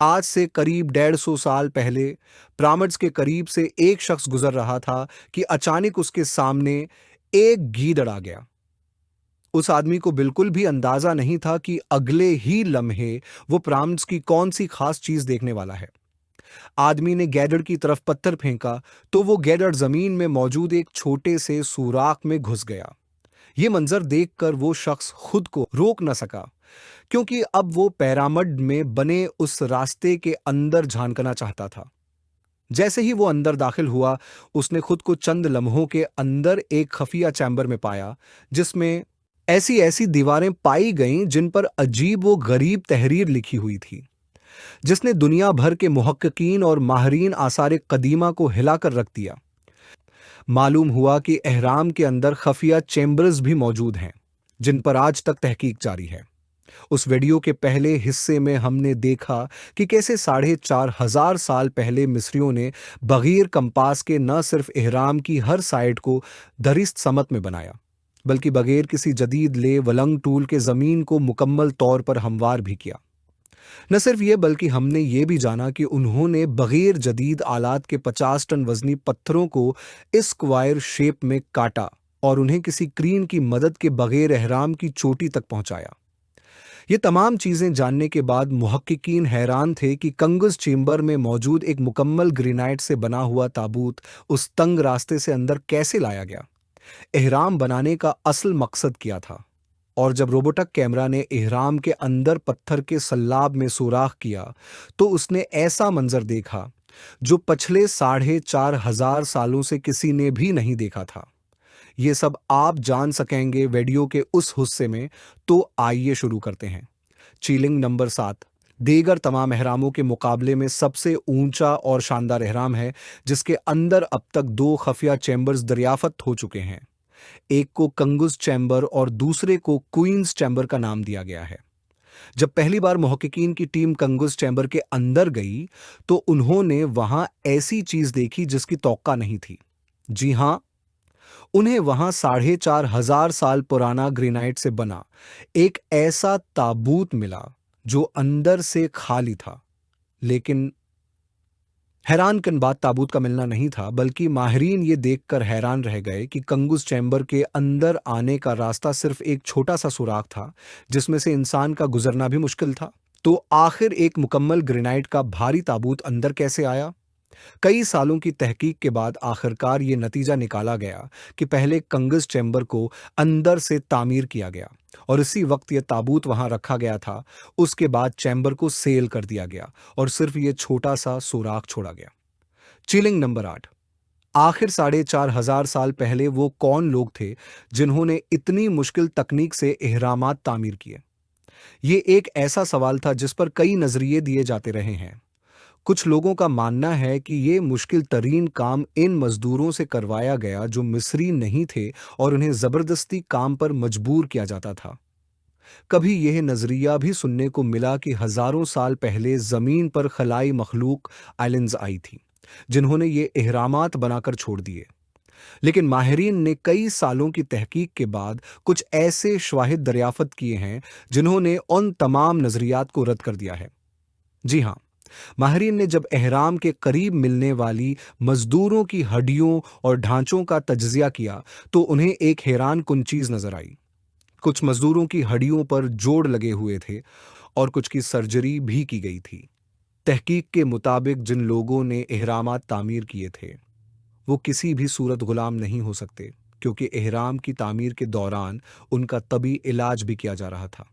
आज से करीब 150 साल पहले पिरामिड्स के करीब से एक शख्स गुजर रहा था कि अचानक उसके सामने एक गीदड़ आ गया। उस आदमी को बिल्कुल भी अंदाजा नहीं था कि अगले ही लम्हे वो पिरामिड्स की कौन सी खास चीज देखने वाला है। आदमी ने गैडर की तरफ पत्थर फेंका तो वो गैडर जमीन में मौजूद एक छोटे से सुराख में घुस गया। ये मंजर देखकर वो शख्स खुद को रोक न सका, क्योंकि अब वो पिरामिड में बने उस रास्ते के अंदर झांकना चाहता था। जैसे ही वो अंदर दाखिल हुआ, उसने खुद को चंद लम्हों के अंदर एक खुफिया चैम्बर में पाया, जिसमें ऐसी ऐसी दीवारें पाई गईं जिन पर अजीब व गरीब तहरीर लिखी हुई थी, जिसने दुनिया भर के मुहक्किकीन और माहिरीन आसार कदीमा को हिलाकर रख दिया। मालूम हुआ कि एहराम के अंदर खुफिया चैम्बर्स भी मौजूद हैं, जिन पर आज तक तहकीक जारी है। उस वीडियो के पहले हिस्से में हमने देखा कि कैसे 4,500 साल पहले मिस्रियों ने बगैर कंपास के न सिर्फ इहराम की हर साइड को दरिस्त समत में बनाया, बल्कि बगैर किसी जदीद ले वलंग टूल के ज़मीन को मुकम्मल तौर पर हमवार भी किया। न सिर्फ ये, बल्कि हमने ये भी जाना कि उन्होंने बगैर जदीद आलात के 50 टन वजनी पत्थरों को इस स्क्वायर शेप में काटा और उन्हें किसी क्रीन की मदद के बगैर एहराम की चोटी तक पहुंचाया। ये तमाम चीजें जानने के बाद मुहक्किकीन हैरान थे कि कंगुस चेंबर में मौजूद एक मुकम्मल ग्रेनाइट से बना हुआ ताबूत उस तंग रास्ते से अंदर कैसे लाया गया। इहराम बनाने का असल मकसद क्या था? और जब रोबोटक कैमरा ने इहराम के अंदर पत्थर के सल्लाब में सुराख किया, तो उसने ऐसा मंजर देखा जो पिछले 4,500 सालों से किसी ने भी नहीं देखा था। ये सब आप जान सकेंगे वीडियो के उस हिस्से में, तो आइए शुरू करते हैं। चीलिंग नंबर 7 दीगर तमाम एहरामों के मुकाबले में सबसे ऊंचा और शानदार एहराम है, जिसके अंदर अब तक 2 खुफिया चैम्बर्स दरियाफ्त हो चुके हैं। एक को कंगुस चैम्बर और दूसरे को क्वींस चैम्बर का नाम दिया गया है। जब पहली बार मुहक्किकीन की टीम कंगुस चैम्बर के अंदर गई, तो उन्होंने वहां ऐसी चीज देखी जिसकी तौक्का नहीं थी। जी हां, उन्हें वहां 4,500 साल पुराना ग्रेनाइट से बना एक ऐसा ताबूत मिला जो अंदर से खाली था। लेकिन हैरानकुन बात ताबूत का मिलना नहीं था, बल्कि माहिरीन ये देखकर हैरान रह गए कि कंगुस चैम्बर के अंदर आने का रास्ता सिर्फ एक छोटा सा सुराख था, जिसमें से इंसान का गुजरना भी मुश्किल था। तो आखिर एक मुकम्मल ग्रेनाइट का भारी ताबूत अंदर कैसे आया? कई सालों की तहकीक के बाद आखिरकार ये नतीजा निकाला गया कि पहले कंगस चैम्बर को अंदर से तामीर किया गया और इसी वक्त ये ताबूत वहां रखा गया था। उसके बाद चैम्बर को सेल कर दिया गया और सिर्फ ये छोटा सा सुराख छोड़ा गया। चिलिंग नंबर 8 आखिर 4,500 साल पहले वो कौन लोग थे जिन्होंने इतनी मुश्किल तकनीक से इहरामात तामीर किए? ये एक ऐसा सवाल था जिस पर कई नजरिए दिए जाते रहे हैं। कुछ लोगों का मानना है कि ये मुश्किल तरीन काम इन मजदूरों से करवाया गया जो मिस्री नहीं थे और उन्हें जबरदस्ती काम पर मजबूर किया जाता था। कभी यह नजरिया भी सुनने को मिला कि हजारों साल पहले जमीन पर खलाई मखलूक आइलैंड्स आई थी, जिन्होंने ये इहरामात बनाकर छोड़ दिए। लेकिन माहिरीन ने कई सालों की तहकीक के बाद कुछ ऐसे शवाहिद दरियाफत किए हैं जिन्होंने उन तमाम नजरियात को रद्द कर दिया है। जी हाँ, माहिरीन ने जब एहराम के करीब मिलने वाली मजदूरों की हड्डियों और ढांचों का तज्जिया किया, तो उन्हें एक हैरान कुन चीज नजर आई। कुछ मजदूरों की हड्डियों पर जोड़ लगे हुए थे और कुछ की सर्जरी भी की गई थी। तहकीक के मुताबिक जिन लोगों ने एहरामात तामीर किए थे, वो किसी भी सूरत गुलाम नहीं हो सकते, क्योंकि एहराम की तामीर के दौरान उनका तबी इलाज भी किया जा रहा था,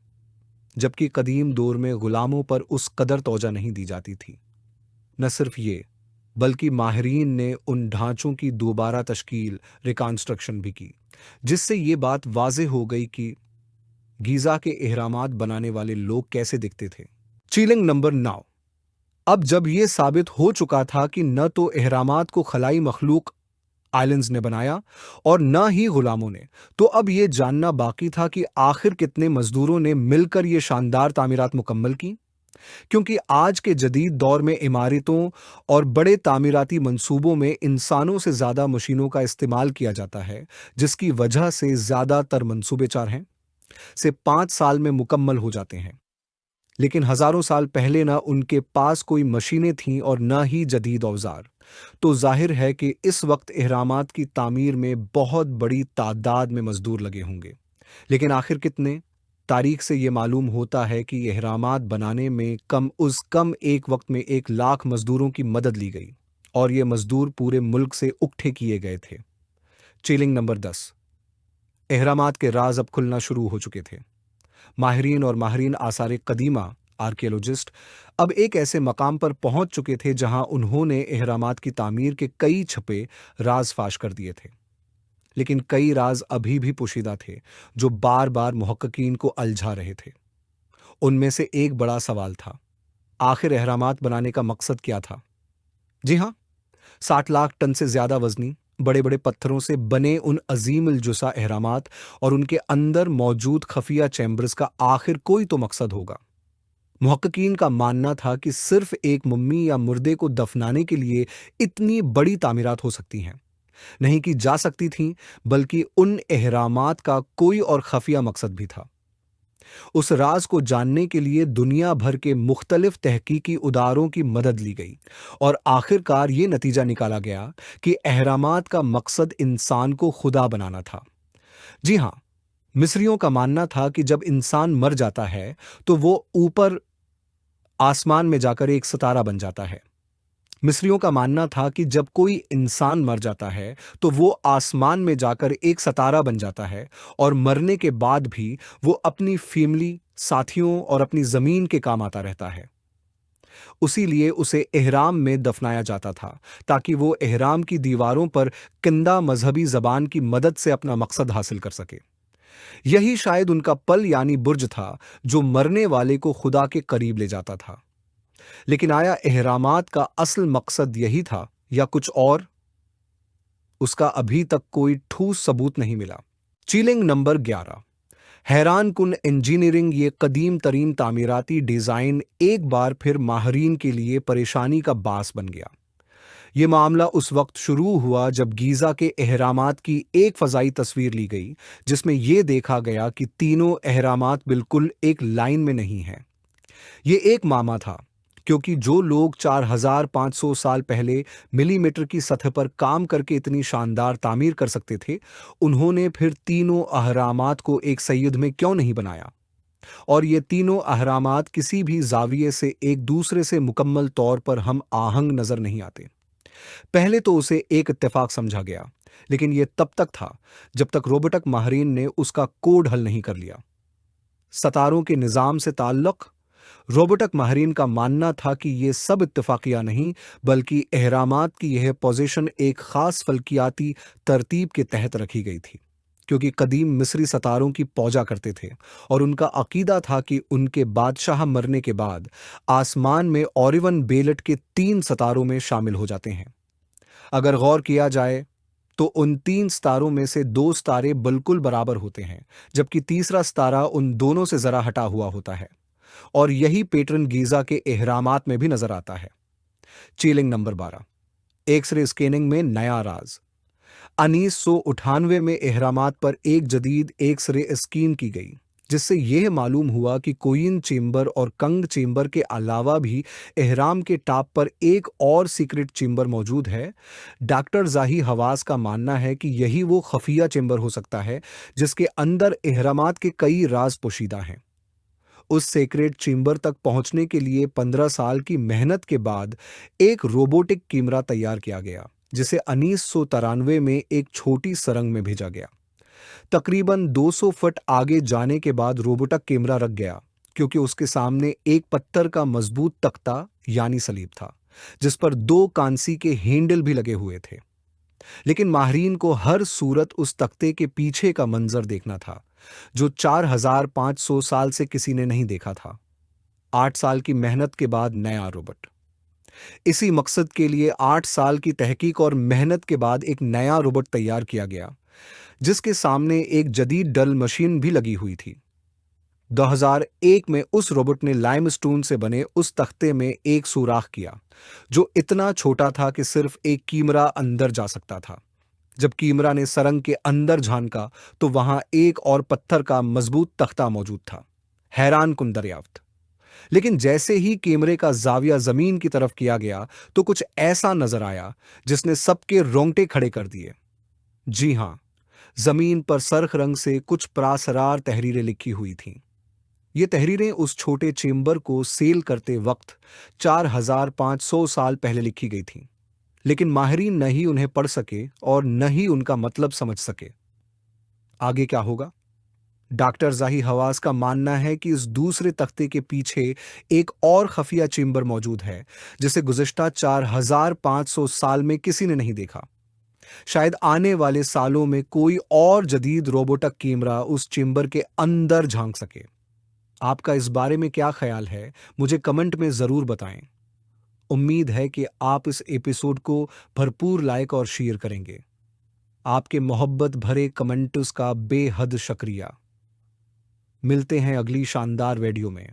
जबकि कदीम दौर में गुलामों पर उस कदर तोजा नहीं दी जाती थी। न सिर्फ ये, बल्कि माहिरीन ने उन ढांचों की दोबारा तश्कील रिकॉन्स्ट्रक्शन भी की, जिससे ये बात वाज़ेह हो गई कि गीज़ा के एहरामात बनाने वाले लोग कैसे दिखते थे। चीलिंग नंबर 9 अब जब ये साबित हो चुका था कि न तो एहरामात को खलाई मखलूक आइलैंड्स ने बनाया और न ही गुलामों ने, तो अब यह जानना बाकी था कि आखिर कितने मजदूरों ने मिलकर ये शानदार तामीरात मुकम्मल की। क्योंकि आज के जदीद दौर में इमारतों और बड़े तामीराती मंसूबों में इंसानों से ज़्यादा मशीनों का इस्तेमाल किया जाता है, जिसकी वजह से ज़्यादातर मंसूबे 4 हैं से 5 साल में मुकम्मल हो जाते हैं। लेकिन हजारों साल पहले ना उनके पास कोई मशीनें थीं और न ही जदीद औजार। तो जाहिर है कि इस वक्त एहरामात की तामीर में बहुत बड़ी तादाद में मजदूर लगे होंगे। लेकिन आखिर कितने? तारीख से ये मालूम होता है कि एहरामात बनाने में कम एक वक्त में 1 लाख मजदूरों की मदद ली गई और ये मजदूर पूरे मुल्क से इकट्ठे किए गए थे। चीलिंग नंबर 10। एहरामात के राज अब खुलना शुरू हो चुके थे। माहिरीन आसार कदीमा आर्कियोलॉजिस्ट अब एक ऐसे मकाम पर पहुंच चुके थे जहां उन्होंने एहरामात की तामीर के कई छपे राज फाश कर दिए थे। लेकिन कई राज अभी भी पोशीदा थे जो बार बार मुहक्किकीन को अलझा रहे थे। उनमें से एक बड़ा सवाल था, आखिर एहरामात बनाने का मकसद क्या था? जी हाँ, 60 लाख टन से ज्यादा वजनी बड़े बड़े पत्थरों से बने उन अजीम जुसा एहरामात और उनके अंदर मौजूद खफिया चैम्बर्स का आखिर कोई तो मकसद होगा। मुहक्किकीन का मानना था कि सिर्फ एक मम्मी या मुर्दे को दफनाने के लिए इतनी बड़ी तामीरात हो सकती हैं, नहीं की जा सकती थीं, बल्कि उन एहरामात का कोई और खफिया मकसद भी था। उस राज को जानने के लिए दुनिया भर के मुख्तलिफ तहकीकी उदारों की मदद ली गई और आखिरकार ये नतीजा निकाला गया कि अहरामात का मकसद इंसान को खुदा बनाना था। जी हाँ, मिस्रियों का मानना था कि जब इंसान मर जाता है तो वो ऊपर आसमान में जाकर एक सितारा बन जाता है। मिस्रियों का मानना था कि जब कोई इंसान मर जाता है तो वो आसमान में जाकर एक सितारा बन जाता है और मरने के बाद भी वो अपनी फैमिली, साथियों और अपनी जमीन के काम आता रहता है। उसीलिए उसे एहराम में दफनाया जाता था ताकि वो एहराम की दीवारों पर किंदा मजहबी जबान की मदद से अपना मकसद हासिल कर सके। यही शायद उनका पल यानी बुर्ज था जो मरने वाले को खुदा के करीब ले जाता था। लेकिन आया एहरामात का असल मकसद यही था या कुछ और? उसका अभी तक कोई ठोस सबूत नहीं मिला। चीलिंग नंबर 11। हैरान कुन इंजीनियरिंग ये कदीम तरीन तामीराती डिजाइन एक बार फिर माहरीन के लिए परेशानी का बास बन गया। ये मामला उस वक्त शुरू हुआ जब गीजा के एहरामात की एक फजाई तस्वीर ली गई जिसमें यह देखा गया कि तीनों एहरामात बिल्कुल एक लाइन में नहीं हैं। ये एक मामा था, क्योंकि जो लोग 4500 साल पहले मिलीमीटर की सतह पर काम करके इतनी शानदार तामीर कर सकते थे, उन्होंने फिर तीनों अहरामात को एक सैयद में क्यों नहीं बनाया? और ये तीनों अहरामात किसी भी जाविये से एक दूसरे से मुकम्मल तौर पर हम आहंग नजर नहीं आते। पहले तो उसे एक इत्तेफाक समझा गया, लेकिन यह तब तक था जब तक रोबोटक माहरीन ने उसका कोड हल नहीं कर लिया। सतारों के निजाम से ताल्लुक। रोबोटक माहरीन का मानना था कि ये सब इत्तेफाकिया नहीं, बल्कि एहरामात की यह पोजीशन एक खास फल्कियाती तरतीब के तहत रखी गई थी, क्योंकि कदीम मिस्री सतारों की पूजा करते थे और उनका अकीदा था कि उनके बादशाह मरने के बाद आसमान में ओरिवन बेलट के 3 सतारों में शामिल हो जाते हैं। अगर गौर किया जाए तो उन 3 सितारों में से 2 सितारे बिल्कुल बराबर होते हैं, जबकि तीसरा सितारा उन दोनों से जरा हटा हुआ होता है। और यही पैटर्न गीजा के एहरामात में भी नजर आता है। चीलिंग नंबर 12। एक्सरे स्कैनिंग में नया राज। 1998 में एहरामात पर एक जदीद एक्सरे स्कैन की गई, जिससे यह मालूम हुआ कि कोइन चेंबर और कंग चेंबर के अलावा भी एहराम के टॉप पर एक और सीक्रेट चेंबर मौजूद है। डॉक्टर जाही हवास का मानना है कि यही वो खफिया चेंबर हो सकता है जिसके अंदर एहरामात के कई राज पोशीदा हैं। उस सेक्रेट चेंबर तक पहुंचने के लिए 15 साल की मेहनत के बाद एक रोबोटिक कैमरा तैयार किया गया, जिसे 1993 में एक छोटी सुरंग में भेजा गया। तकरीबन 200 फुट आगे जाने के बाद रोबोटिक कैमरा रख गया, क्योंकि उसके सामने एक पत्थर का मजबूत तख्ता यानी सलीब था, जिस पर 2 कांसी के हैंडल भी लगे हुए थे। लेकिन माहरीन को हर सूरत उस तख्ते के पीछे का मंजर देखना था, जो 4500 साल से किसी ने नहीं देखा था। 8 साल की मेहनत के बाद नया रोबोट। इसी मकसद के लिए 8 साल की तहकीक और मेहनत के बाद एक नया रोबोट तैयार किया गया, जिसके सामने एक जदीद डल मशीन भी लगी हुई थी। 2001 में उस रोबोट ने लाइमस्टोन से बने उस तख्ते में एक सुराख किया, जो इतना छोटा था कि सिर्फ एक कीमरा अंदर जा सकता था। जब कीमरा ने सरंग के अंदर झांका तो वहां एक और पत्थर का मजबूत तख्ता मौजूद था। हैरान कुन दरियाफ्त। लेकिन जैसे ही कैमरे का जाविया जमीन की तरफ किया गया तो कुछ ऐसा नजर आया जिसने सबके रोंगटे खड़े कर दिए। जी हां, जमीन पर सरख रंग से कुछ प्रासरार तहरीरें लिखी हुई थीं। ये तहरीरें उस छोटे चेंबर को सील करते वक्त 4500 साल पहले लिखी गई थीं, लेकिन माहिरीन न ही उन्हें पढ़ सके और न ही उनका मतलब समझ सके। आगे क्या होगा? डॉक्टर जाही हवास का मानना है कि इस दूसरे तख्ते के पीछे एक और खुफिया चेंबर मौजूद है जिसे गुज़िश्ता 4500 साल में किसी ने नहीं देखा। शायद आने वाले सालों में कोई और जदीद रोबोटक कैमरा उस चेंबर के अंदर झांक सके। आपका इस बारे में क्या ख्याल है, मुझे कमेंट में ज़रूर बताएं। उम्मीद है कि आप इस एपिसोड को भरपूर लाइक और शेयर करेंगे। आपके मोहब्बत भरे कमेंट्स का बेहद शुक्रिया। मिलते हैं अगली शानदार वीडियो में।